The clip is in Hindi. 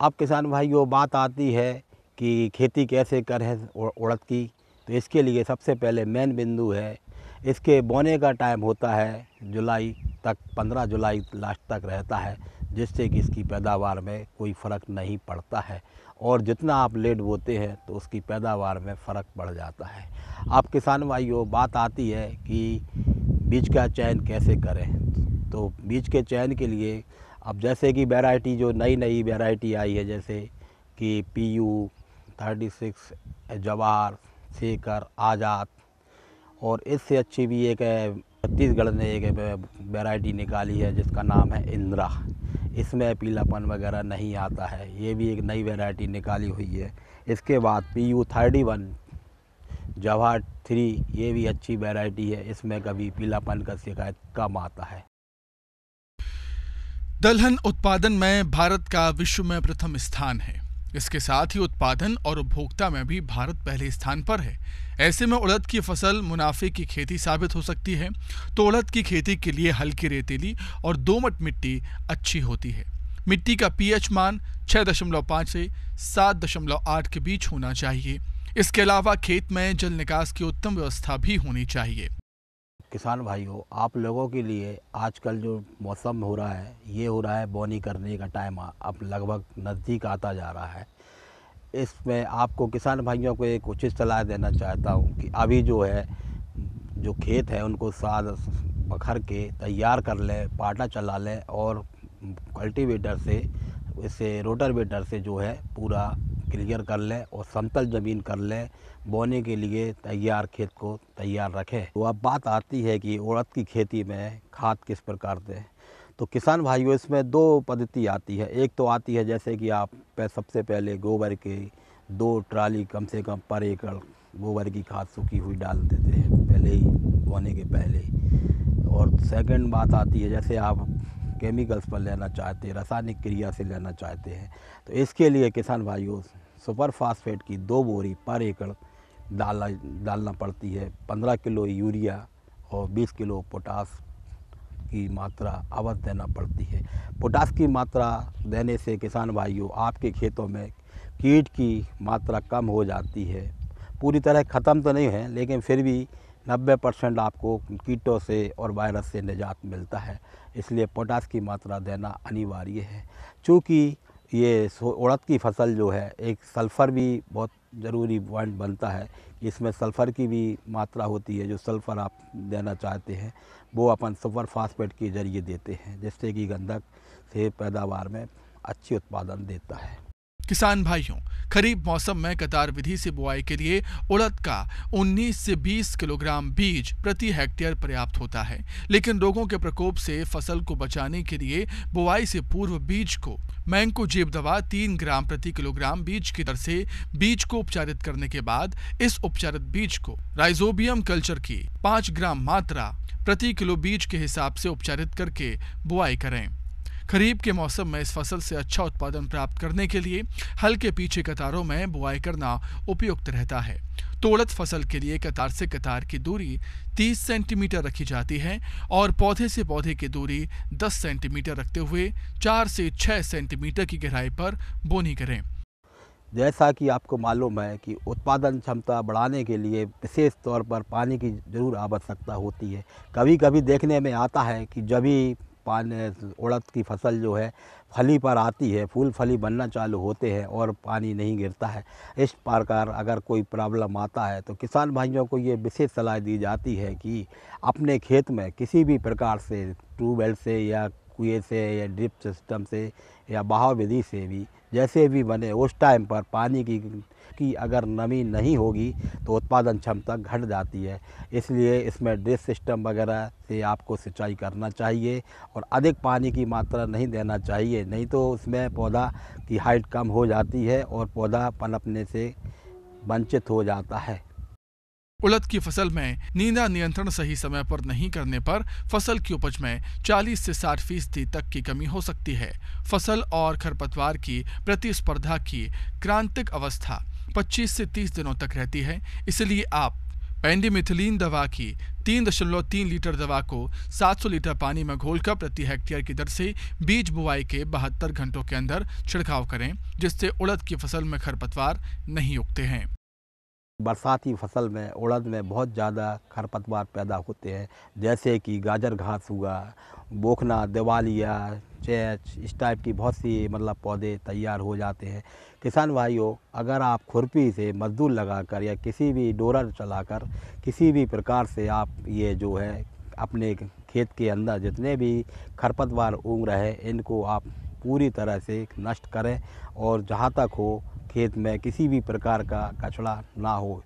अब किसान भाइयों बात आती है कि खेती कैसे करें उड़द की। तो इसके लिए सबसे पहले मेन बिंदु है, इसके बोने का टाइम होता है जुलाई तक, 15 जुलाई लास्ट तक रहता है, जिससे कि इसकी पैदावार में कोई फ़र्क नहीं पड़ता है। और जितना आप लेट बोते हैं तो उसकी पैदावार में फ़र्क पड़ जाता है। अब किसान भाइयों बात आती है कि बीज का चयन कैसे करें। तो बीज के चयन के लिए अब जैसे कि वैरायटी जो नई वैरायटी आई है, जैसे कि PU 36, जवाहर, शेखर, आज़ाद, और इससे अच्छी भी एक छत्तीसगढ़ ने एक वैरायटी निकाली है जिसका नाम है इंदिरा। इसमें पीलापन वगैरह नहीं आता है, ये भी एक नई वैरायटी निकाली हुई है। इसके बाद PU 31, जवाहर 3, ये भी अच्छी वैरायटी है, इसमें कभी पीलापन का शिकायत कम आता है। दलहन उत्पादन में भारत का विश्व में प्रथम स्थान है। इसके साथ ही उत्पादन और उपभोक्ता में भी भारत पहले स्थान पर है। ऐसे में उड़द की फसल मुनाफे की खेती साबित हो सकती है। तो उड़द की खेती के लिए हल्की रेतीली और दोमट मिट्टी अच्छी होती है। मिट्टी का pH मान 6.5 से 7.8 के बीच होना चाहिए। इसके अलावा खेत में जल निकास की उत्तम व्यवस्था भी होनी चाहिए। किसान भाइयों, आप लोगों के लिए आजकल जो मौसम हो रहा है, ये हो रहा है बोनी करने का टाइम अब लगभग नज़दीक आता जा रहा है। इसमें आपको किसान भाइयों को एक उचित सलाह देना चाहता हूँ कि अभी जो है, जो खेत है उनको साद बखर के तैयार कर लें, पाटा चला लें और कल्टीवेटर से, इससे रोटावेटर से जो है पूरा क्लियर कर लें और समतल ज़मीन कर लें, बोने के लिए तैयार खेत को तैयार रखें। तो अब बात आती है कि उड़द की खेती में खाद किस प्रकार दें। तो किसान भाइयों, इसमें 2 पद्धति आती है। एक तो आती है जैसे कि आप सबसे पहले गोबर के 2 ट्राली कम से कम पर एकड़ गोबर की खाद सूखी हुई डाल देते हैं पहले ही, बोने के पहले ही। और सेकंड बात आती है जैसे आप केमिकल्स पर लेना चाहते हैं, रासायनिक क्रिया से लेना चाहते हैं, तो इसके लिए किसान भाइयों सुपर फास्फेट की 2 बोरी पर एकड़ डालना पड़ती है। 15 किलो यूरिया और 20 किलो पोटास की मात्रा अवश्य देना पड़ती है। पोटास की मात्रा देने से किसान भाइयों आपके खेतों में कीट की मात्रा कम हो जाती है। पूरी तरह ख़त्म तो नहीं है, लेकिन फिर भी 90% आपको कीटों से और वायरस से निजात मिलता है। इसलिए पोटास की मात्रा देना अनिवार्य है। चूँकि ये उड़द की फसल जो है, एक सल्फ़र भी बहुत ज़रूरी पॉइंट बनता है। इसमें सल्फ़र की भी मात्रा होती है। जो सल्फ़र आप देना चाहते हैं वो अपन सुपर फास्फेट के ज़रिए देते हैं, जिससे कि गंधक से पैदावार में अच्छी उत्पादन देता है। किसान भाइयों, खरीफ मौसम में कतार विधि से बुआई के लिए उड़द का 19 से 20 किलोग्राम बीज प्रति हेक्टेयर पर्याप्त होता है। लेकिन रोगों के प्रकोप से फसल को बचाने के लिए बुआई से पूर्व बीज को मैंकोजेब दवा 3 ग्राम प्रति किलोग्राम बीज की दर से बीज को उपचारित करने के बाद इस उपचारित बीज को राइजोबियम कल्चर की 5 ग्राम मात्रा प्रति किलो बीज के हिसाब से उपचारित करके बुआई करें। खरीफ के मौसम में इस फसल से अच्छा उत्पादन प्राप्त करने के लिए हल्के पीछे कतारों में बुआई करना उपयुक्त रहता है। तो उड़द फसल के लिए कतार से कतार की दूरी 30 सेंटीमीटर रखी जाती है और पौधे से पौधे की दूरी 10 सेंटीमीटर रखते हुए 4 से 6 सेंटीमीटर की गहराई पर बोनी करें। जैसा कि आपको मालूम है कि उत्पादन क्षमता बढ़ाने के लिए विशेष तौर पर पानी की ज़रूर आवश्यकता होती है। कभी कभी देखने में आता है कि जब भी उड़द की फसल जो है फली पर आती है, फूल फली बनना चालू होते हैं और पानी नहीं गिरता है। इस प्रकार अगर कोई प्रॉब्लम आता है तो किसान भाइयों को ये विशेष सलाह दी जाती है कि अपने खेत में किसी भी प्रकार से ट्यूबवेल से या कुएं से या ड्रिप सिस्टम से या बहाव विधि से भी जैसे भी बने उस टाइम पर पानी की अगर नमी नहीं होगी तो उत्पादन क्षमता घट जाती है। इसलिए इसमें ड्रिप सिस्टम वगैरह से आपको सिंचाई करना चाहिए और अधिक पानी की मात्रा नहीं देना चाहिए, नहीं तो उसमें पौधा की हाइट कम हो जाती है और पौधा पनपने से वंचित हो जाता है। उड़द की फसल में नींदा नियंत्रण सही समय पर नहीं करने पर फसल की उपज में 40 से 60% तक की कमी हो सकती है। फसल और खरपतवार की प्रतिस्पर्धा की क्रांतिक अवस्था 25 से 30 दिनों तक रहती है। इसलिए आप पेंडिमिथिलीन दवा की 3.3 लीटर दवा को 700 लीटर पानी में घोलकर प्रति हेक्टेयर की दर से बीज बुआई के 72 घंटों के अंदर छिड़काव करें, जिससे उड़द की फसल में खरपतवार नहीं उगते हैं। बरसाती फसल में उड़द में बहुत ज़्यादा खरपतवार पैदा होते हैं, जैसे कि गाजर घास हुआ, बोखना, दिवालिया, चैच, इस टाइप की बहुत सी मतलब पौधे तैयार हो जाते हैं। किसान भाइयों, अगर आप खुरपी से मजदूर लगाकर या किसी भी डोरर चलाकर किसी भी प्रकार से आप ये जो है अपने खेत के अंदर जितने भी खरपतवार उग रहे हैं इनको आप पूरी तरह से नष्ट करें और जहाँ तक हो खेत में किसी भी प्रकार का कचरा ना हो।